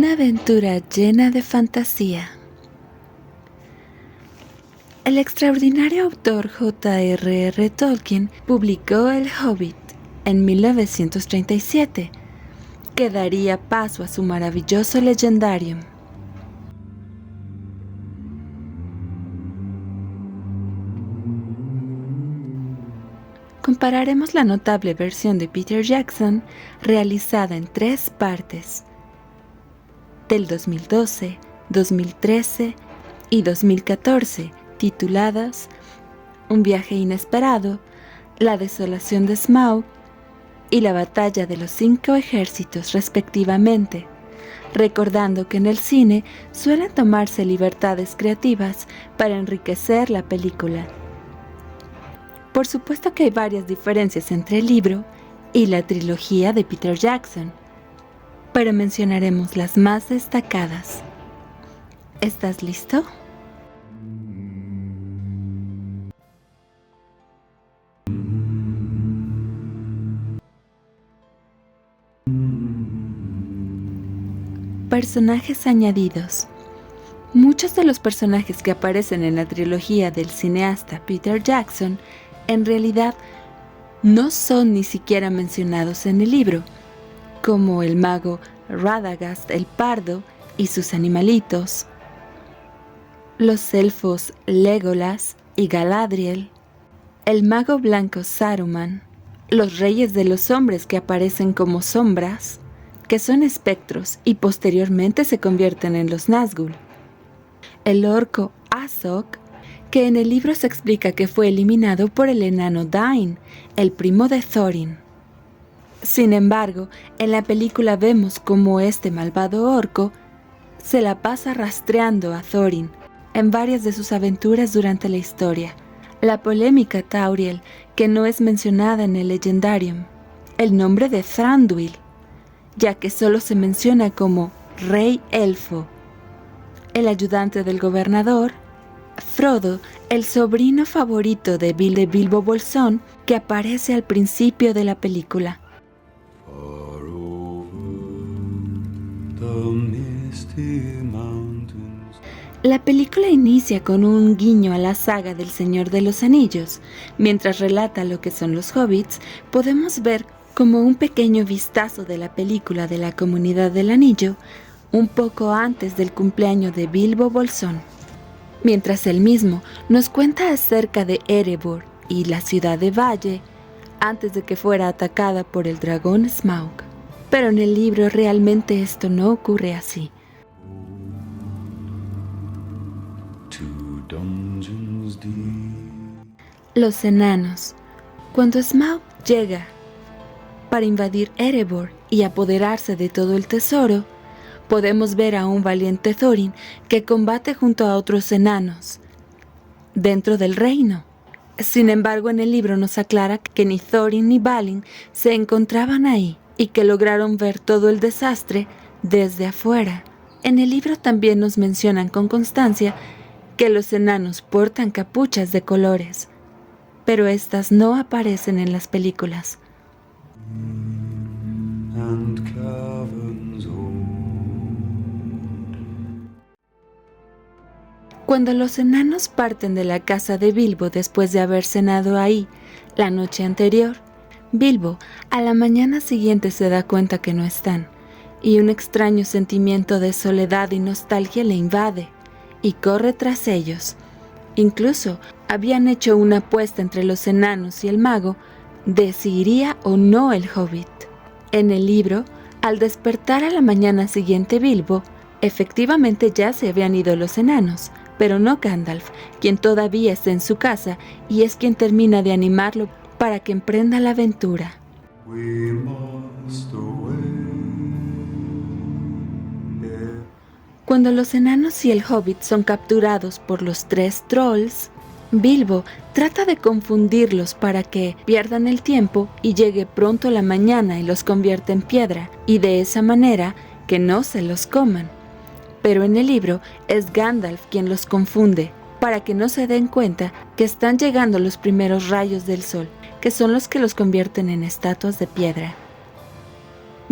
Una aventura llena de fantasía. El extraordinario autor J.R.R. Tolkien publicó El Hobbit en 1937, que daría paso a su maravilloso Legendarium. Compararemos la notable versión de Peter Jackson, realizada en 3 partes, del 2012, 2013 y 2014, tituladas Un viaje inesperado, La desolación de Smaug y La batalla de los 5 ejércitos, respectivamente, recordando que en el cine suelen tomarse libertades creativas para enriquecer la película. Por supuesto que hay varias diferencias entre el libro y la trilogía de Peter Jackson, pero mencionaremos las más destacadas. ¿Estás listo? Personajes añadidos. Muchos de los personajes que aparecen en la trilogía del cineasta Peter Jackson en realidad no son ni siquiera mencionados en el libro, como el mago Radagast el Pardo y sus animalitos, los elfos Legolas y Galadriel, el mago blanco Saruman, los reyes de los hombres que aparecen como sombras, que son espectros y posteriormente se convierten en los Nazgûl, el orco Azog, que en el libro se explica que fue eliminado por el enano Dain, el primo de Thorin. Sin embargo, en la película vemos cómo este malvado orco se la pasa rastreando a Thorin en varias de sus aventuras durante la historia. La polémica Tauriel, que no es mencionada en el Legendarium, el nombre de Thranduil, ya que solo se menciona como Rey Elfo, el ayudante del gobernador, Frodo, el sobrino favorito de Bilbo Bolsón, que aparece al principio de la película. La película inicia con un guiño a la saga del Señor de los Anillos. Mientras relata lo que son los hobbits, podemos ver como un pequeño vistazo de la película de la Comunidad del Anillo, un poco antes del cumpleaños de Bilbo Bolsón, mientras él mismo nos cuenta acerca de Erebor y la ciudad de Valle, antes de que fuera atacada por el dragón Smaug. Pero en el libro realmente esto no ocurre así. Los enanos. Cuando Smaug llega para invadir Erebor y apoderarse de todo el tesoro, podemos ver a un valiente Thorin que combate junto a otros enanos dentro del reino. Sin embargo, en el libro nos aclara que ni Thorin ni Balin se encontraban ahí y que lograron ver todo el desastre desde afuera. En el libro también nos mencionan con constancia que los enanos portan capuchas de colores, pero estas no aparecen en las películas. Cuando los enanos parten de la casa de Bilbo después de haber cenado ahí la noche anterior, Bilbo a la mañana siguiente se da cuenta que no están, y un extraño sentimiento de soledad y nostalgia le invade, y corre tras ellos. Incluso habían hecho una apuesta entre los enanos y el mago de si iría o no el hobbit. En el libro, al despertar a la mañana siguiente Bilbo, efectivamente ya se habían ido los enanos, pero no Gandalf, quien todavía está en su casa y es quien termina de animarlo para que emprenda la aventura. Cuando los enanos y el hobbit son capturados por los 3 trolls, Bilbo trata de confundirlos para que pierdan el tiempo y llegue pronto la mañana y los convierta en piedra, y de esa manera que no se los coman. Pero en el libro es Gandalf quien los confunde, para que no se den cuenta que están llegando los primeros rayos del sol, que son los que los convierten en estatuas de piedra.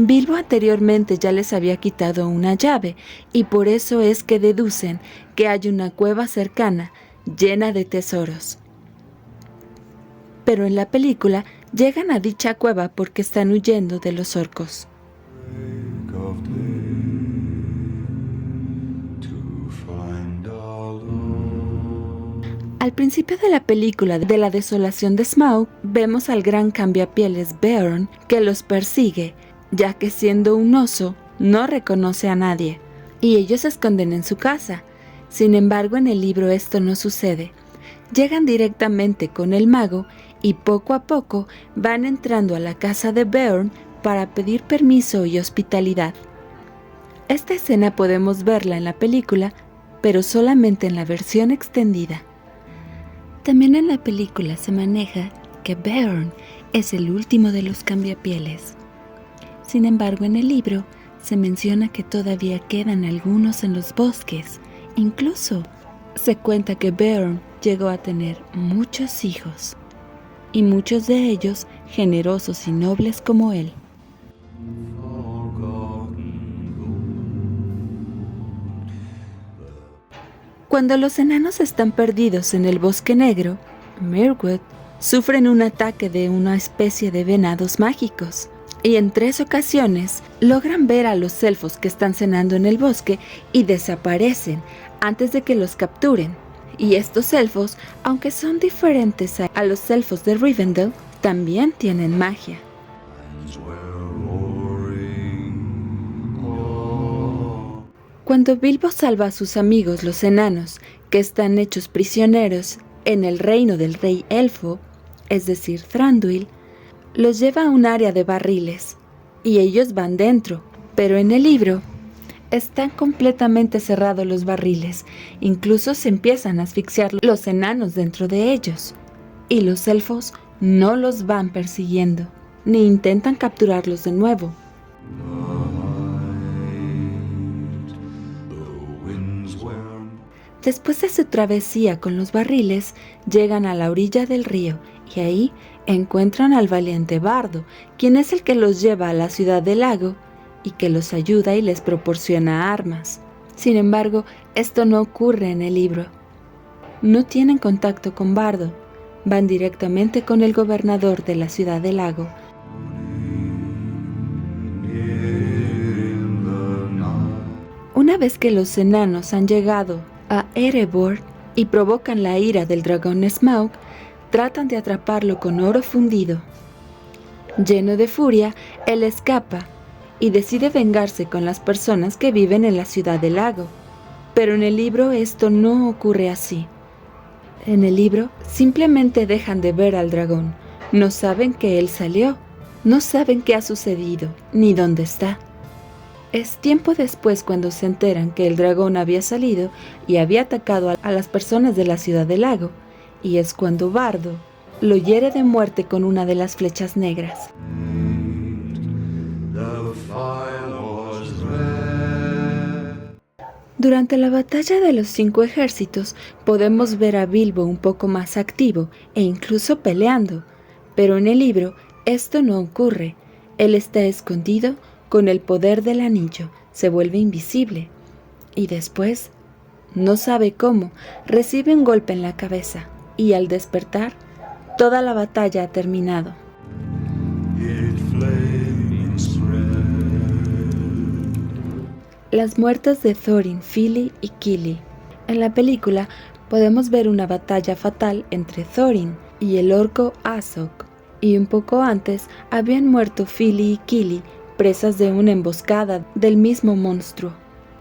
Bilbo anteriormente ya les había quitado una llave y por eso es que deducen que hay una cueva cercana llena de tesoros. Pero en la película llegan a dicha cueva porque están huyendo de los orcos. Al principio de la película de la desolación de Smaug, vemos al gran cambiapieles Beorn que los persigue, ya que siendo un oso, no reconoce a nadie, y ellos se esconden en su casa. Sin embargo, en el libro esto no sucede. Llegan directamente con el mago y poco a poco van entrando a la casa de Beorn para pedir permiso y hospitalidad. Esta escena podemos verla en la película, pero solamente en la versión extendida. También en la película se maneja que Beorn es el último de los cambiapieles. Sin embargo, en el libro se menciona que todavía quedan algunos en los bosques. Incluso se cuenta que Beorn llegó a tener muchos hijos, y muchos de ellos generosos y nobles como él. Cuando los enanos están perdidos en el Bosque Negro, Mirkwood sufren un ataque de una especie de venados mágicos, y en 3 ocasiones logran ver a los elfos que están cenando en el bosque y desaparecen antes de que los capturen. Y estos elfos, aunque son diferentes a los elfos de Rivendell, también tienen magia. Cuando Bilbo salva a sus amigos los enanos, que están hechos prisioneros en el reino del rey elfo, es decir, Thranduil, los lleva a un área de barriles, y ellos van dentro, pero en el libro están completamente cerrados los barriles, incluso se empiezan a asfixiar los enanos dentro de ellos, y los elfos no los van persiguiendo, ni intentan capturarlos de nuevo. Después de su travesía con los barriles, llegan a la orilla del río y ahí encuentran al valiente Bardo, quien es el que los lleva a la ciudad del lago y que los ayuda y les proporciona armas. Sin embargo, esto no ocurre en el libro. No tienen contacto con Bardo, van directamente con el gobernador de la ciudad del lago. Una vez que los enanos han llegado a Erebor y provocan la ira del dragón Smaug, tratan de atraparlo con oro fundido. Lleno de furia, él escapa y decide vengarse con las personas que viven en la ciudad del lago. Pero en el libro esto no ocurre así. En el libro simplemente dejan de ver al dragón, no saben que él salió, no saben qué ha sucedido ni dónde está. Es tiempo después cuando se enteran que el dragón había salido y había atacado a las personas de la ciudad del lago, y es cuando Bardo lo hiere de muerte con una de las flechas negras. Durante la batalla de los 5 ejércitos podemos ver a Bilbo un poco más activo e incluso peleando, pero en el libro esto no ocurre. Él está escondido con el poder del anillo, se vuelve invisible y después, no sabe cómo, recibe un golpe en la cabeza y al despertar, toda la batalla ha terminado. Las muertes de Thorin, Fili y Kili. En la película podemos ver una batalla fatal entre Thorin y el orco Azog, y un poco antes habían muerto Fili y Kili presas de una emboscada del mismo monstruo.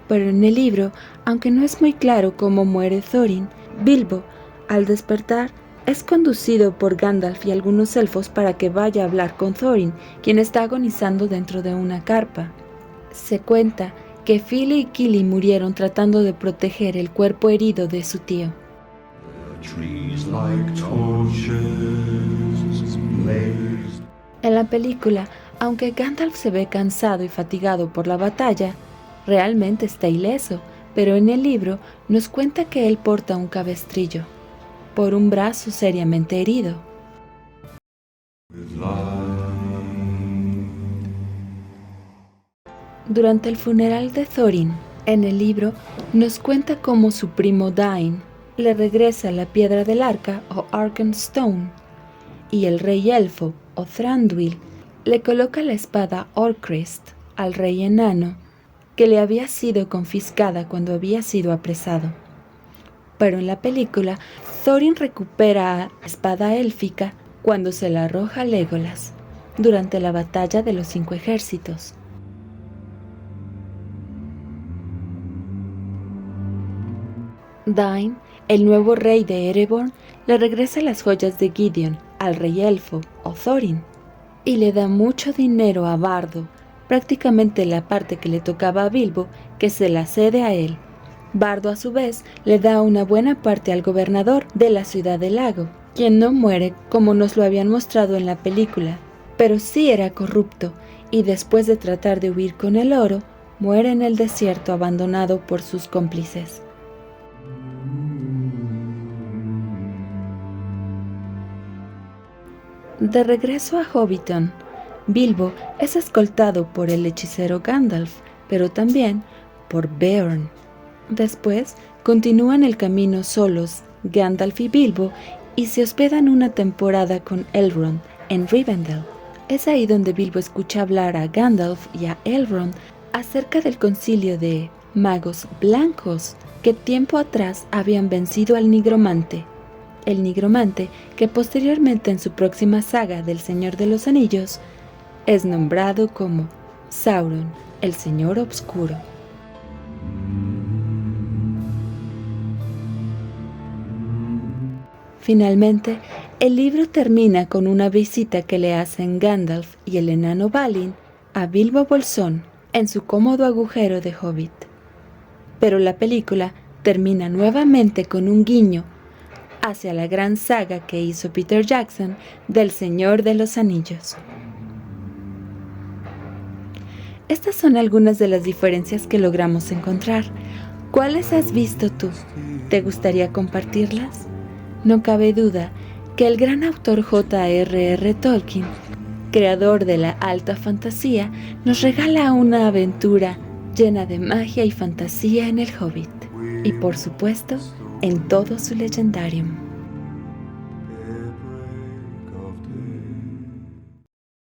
Pero en el libro, aunque no es muy claro cómo muere Thorin, Bilbo, al despertar, es conducido por Gandalf y algunos elfos para que vaya a hablar con Thorin, quien está agonizando dentro de una carpa. Se cuenta que Fili y Kili murieron tratando de proteger el cuerpo herido de su tío. En la película, aunque Gandalf se ve cansado y fatigado por la batalla, realmente está ileso, pero en el libro nos cuenta que él porta un cabestrillo, por un brazo seriamente herido. durante el funeral de Thorin. En el libro nos cuenta cómo su primo Dain le regresa la piedra del arca o Arkenstone y el rey elfo o Thranduil le coloca la espada Orcrist al rey enano que le había sido confiscada cuando había sido apresado. Pero en la película, Thorin recupera la espada élfica cuando se la arroja a Legolas durante la batalla de los 5 ejércitos. Dain, el nuevo rey de Ereborn, le regresa las joyas de Gideon al rey elfo o Thorin y le da mucho dinero a Bardo, prácticamente la parte que le tocaba a Bilbo, que se la cede a él. Bardo a su vez le da una buena parte al gobernador de la ciudad del lago, quien no muere como nos lo habían mostrado en la película, pero sí era corrupto y después de tratar de huir con el oro, muere en el desierto abandonado por sus cómplices. De regreso a Hobbiton, Bilbo es escoltado por el hechicero Gandalf, pero también por Beorn. Después continúan el camino solos Gandalf y Bilbo y se hospedan una temporada con Elrond en Rivendell. Es ahí donde Bilbo escucha hablar a Gandalf y a Elrond acerca del concilio de magos blancos que tiempo atrás habían vencido al nigromante. El nigromante, que posteriormente en su próxima saga del Señor de los Anillos, es nombrado como Sauron, el Señor Obscuro. Finalmente, el libro termina con una visita que le hacen Gandalf y el enano Balin a Bilbo Bolsón en su cómodo agujero de Hobbit. Pero la película termina nuevamente con un guiño hacia la gran saga que hizo Peter Jackson del Señor de los Anillos. Estas son algunas de las diferencias que logramos encontrar. ¿Cuáles has visto tú? ¿Te gustaría compartirlas? No cabe duda que el gran autor J.R.R. Tolkien, creador de la alta fantasía, nos regala una aventura llena de magia y fantasía en el Hobbit, y por supuesto, en todo su legendarium.